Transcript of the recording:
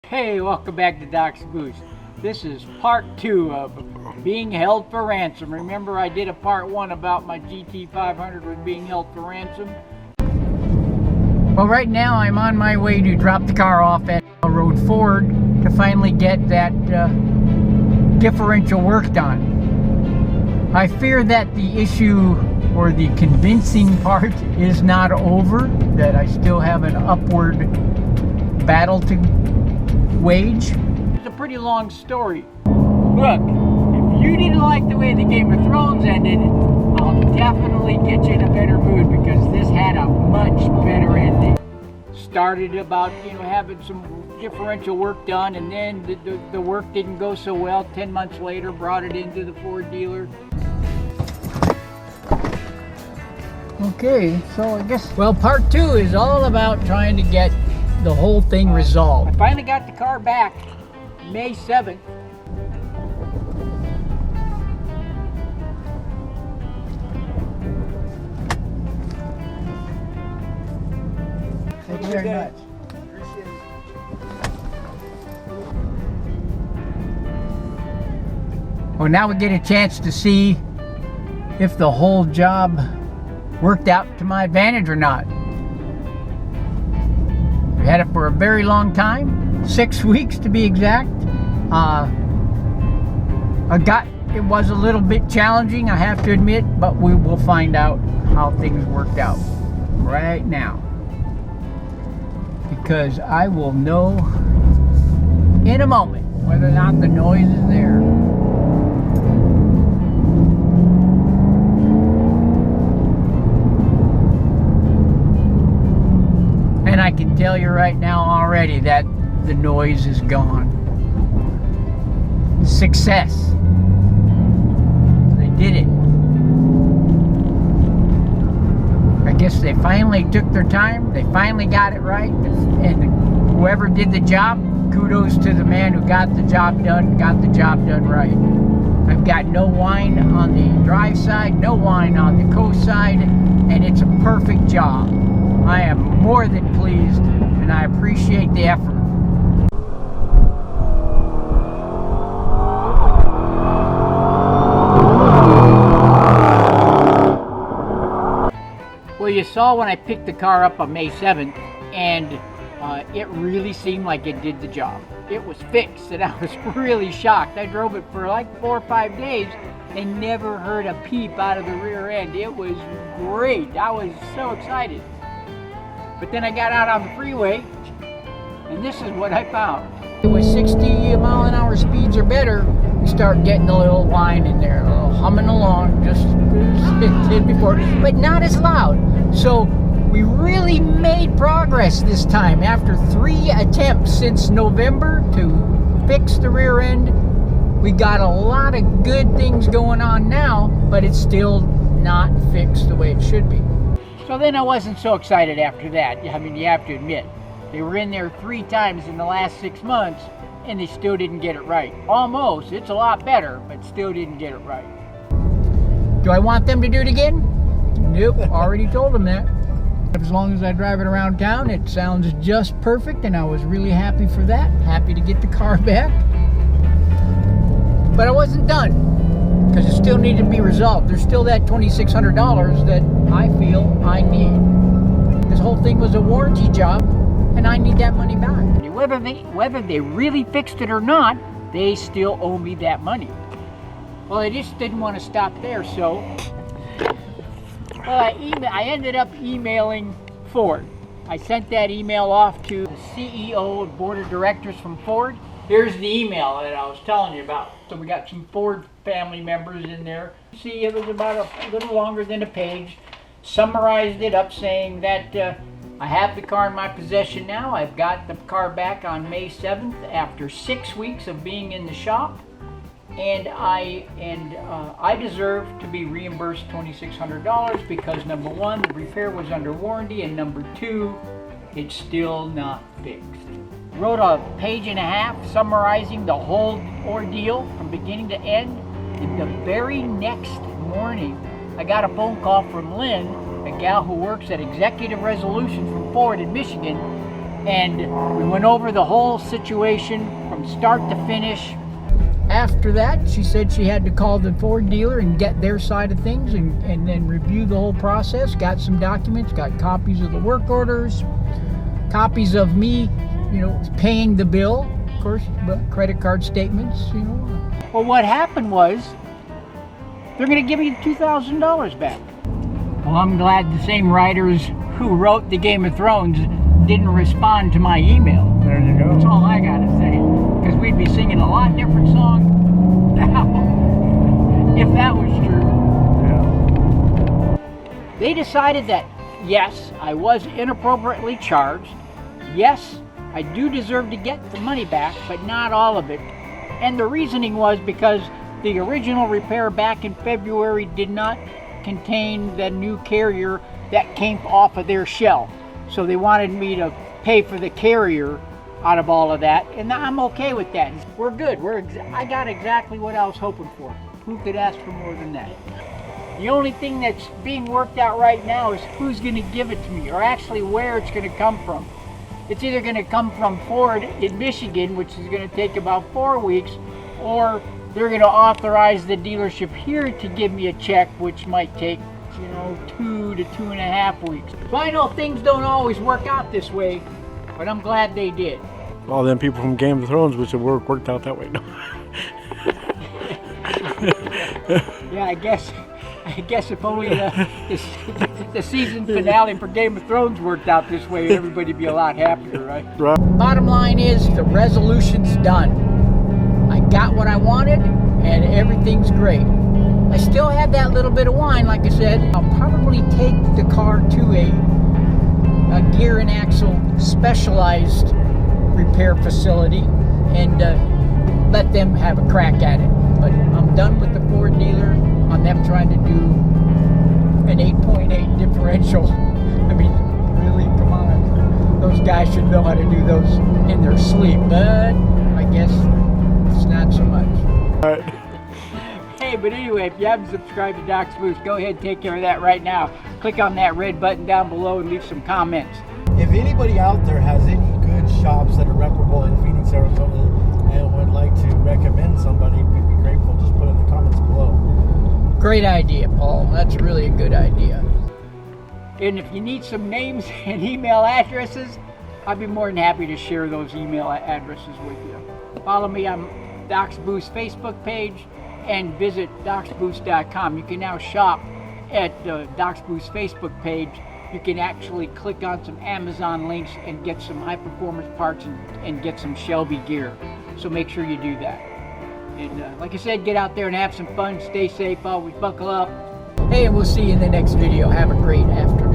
Hey, welcome back to Doc's Boost. This is part 2 of being held for ransom. Remember, I did a part 1 about my GT500 was being held for ransom. Well, right now I'm on my way to drop the car off at Road Ford to finally get that differential work done. I fear that the issue or the convincing part is not over, that I still have an upward battle to wage. It's a pretty long story. Look, if you didn't like the way the Game of Thrones ended, I'll definitely get you in a better mood because this had a much better ending. Started about, having some differential work done, and then the work didn't go so well. 10 months later, brought it into the Ford dealer. Okay, so I guess, part 2 is all about trying to get the whole thing resolved. I finally got the car back May 7th. Thank you very much. Appreciate it. Well, now we get a chance to see if the whole job worked out to my advantage or not. We had it for a very long time, 6 weeks to be exact. It was a little bit challenging, I have to admit, but we will find out how things worked out right now, because I will know in a moment whether or not the noise is there. And I can tell you right now already that the noise is gone. Success. They did it. I guess they finally took their time. They finally got it right. And whoever did the job, kudos to the man who got the job done right. I've got no whine on the drive side, no whine on the coast side, and it's a perfect job. I am more than pleased, and I appreciate the effort. Well, you saw when I picked the car up on May 7th, and it really seemed like it did the job. It was fixed, and I was really shocked. I drove it for like 4 or 5 days and never heard a peep out of the rear end. It was great. I was so excited. But then I got out on the freeway, and this is what I found. It was 60 mile an hour speeds or better. You start getting a little whine in there, a little humming along, just as it did before, but not as loud. So we really made progress this time. After 3 attempts since November to fix the rear end, we got a lot of good things going on now, but it's still not fixed the way it should be. So then I wasn't so excited after that. I mean, you have to admit, they were in there 3 times in the last 6 months, and they still didn't get it right. Almost. It's a lot better, but still didn't get it right. Do I want them to do it again? Nope, already told them that. As long as I drive it around town, it sounds just perfect, and I was really happy for that. Happy to get the car back. But I wasn't done, because it still needed to be resolved. There's still that $2,600 that I feel I need. This whole thing was a warranty job, and I need that money back. Whether they really fixed it or not, they still owe me that money. Well, I just didn't want to stop there, so I ended up emailing Ford. I sent that email off to the CEO and board of directors from Ford. Here's the email that I was telling you about. So we got some Ford family members in there. See, it was about a little longer than a page. Summarized it up saying that I have the car in my possession now. I've got the car back on May 7th after 6 weeks of being in the shop. And I deserve to be reimbursed $2,600 because number 1, the repair was under warranty, and number 2, it's still not fixed. Wrote a 1.5 pages summarizing the whole ordeal from beginning to end. And the very next morning, I got a phone call from Lynn, a gal who works at Executive Resolution from Ford in Michigan, and we went over the whole situation from start to finish. After that, she said she had to call the Ford dealer and get their side of things and then review the whole process. Got some documents, got copies of the work orders, copies of me, you know, paying the bill, of course, credit card statements, you know. Well, what happened was they're going to give me $2,000 back. Well, I'm glad the same writers who wrote the Game of Thrones didn't respond to my email. There you go. That's all I got to say. Because we'd be singing a lot different song now if that was true. Yeah. They decided that, yes, I was inappropriately charged. Yes, I do deserve to get the money back, but not all of it. And the reasoning was because the original repair back in February did not contain the new carrier that came off of their shell. So they wanted me to pay for the carrier out of all of that, and I'm okay with that. We're good. I got exactly what I was hoping for. Who could ask for more than that? The only thing that's being worked out right now is who's going to give it to me, or actually where it's going to come from. It's either going to come from Ford in Michigan, which is going to take about 4 weeks, or they're going to authorize the dealership here to give me a check, which might take, you know, 2 to 2.5 weeks. So I know things don't always work out this way, but I'm glad they did. All them people from Game of Thrones wish it worked out that way. No. Yeah, I guess if only the season finale for Game of Thrones worked out this way, everybody'd be a lot happier, right? Right. Bottom line is the resolution's done. I got what I wanted, and everything's great. I still have that little bit of whine, like I said. I'll probably take the car to a gear and axle specialized repair facility and let them have a crack at it. But I'm done with the Ford dealer on them trying to do an 8.8 differential. I mean, really, come on. Those guys should know how to do those in their sleep, but I guess it's not so much. All right. Hey, but anyway, if you haven't subscribed to Doc's Boost, go ahead and take care of that right now. Click on that red button down below and leave some comments. If anybody out there has any good shops that are reputable in Phoenix, Arizona, and would like to recommend somebody, we'd be grateful. Just put it in the comments below. Great idea, Paul. That's really a good idea. And if you need some names and email addresses, I'd be more than happy to share those email addresses with you. Follow me on Doc's Boost Facebook page and visit docsboost.com. You can now shop at Doc's Boost Facebook page. You can actually click on some Amazon links and get some high performance parts and get some Shelby gear. So make sure you do that. And like I said, get out there and have some fun. Stay safe. Always buckle up. Hey, and we'll see you in the next video. Have a great afternoon.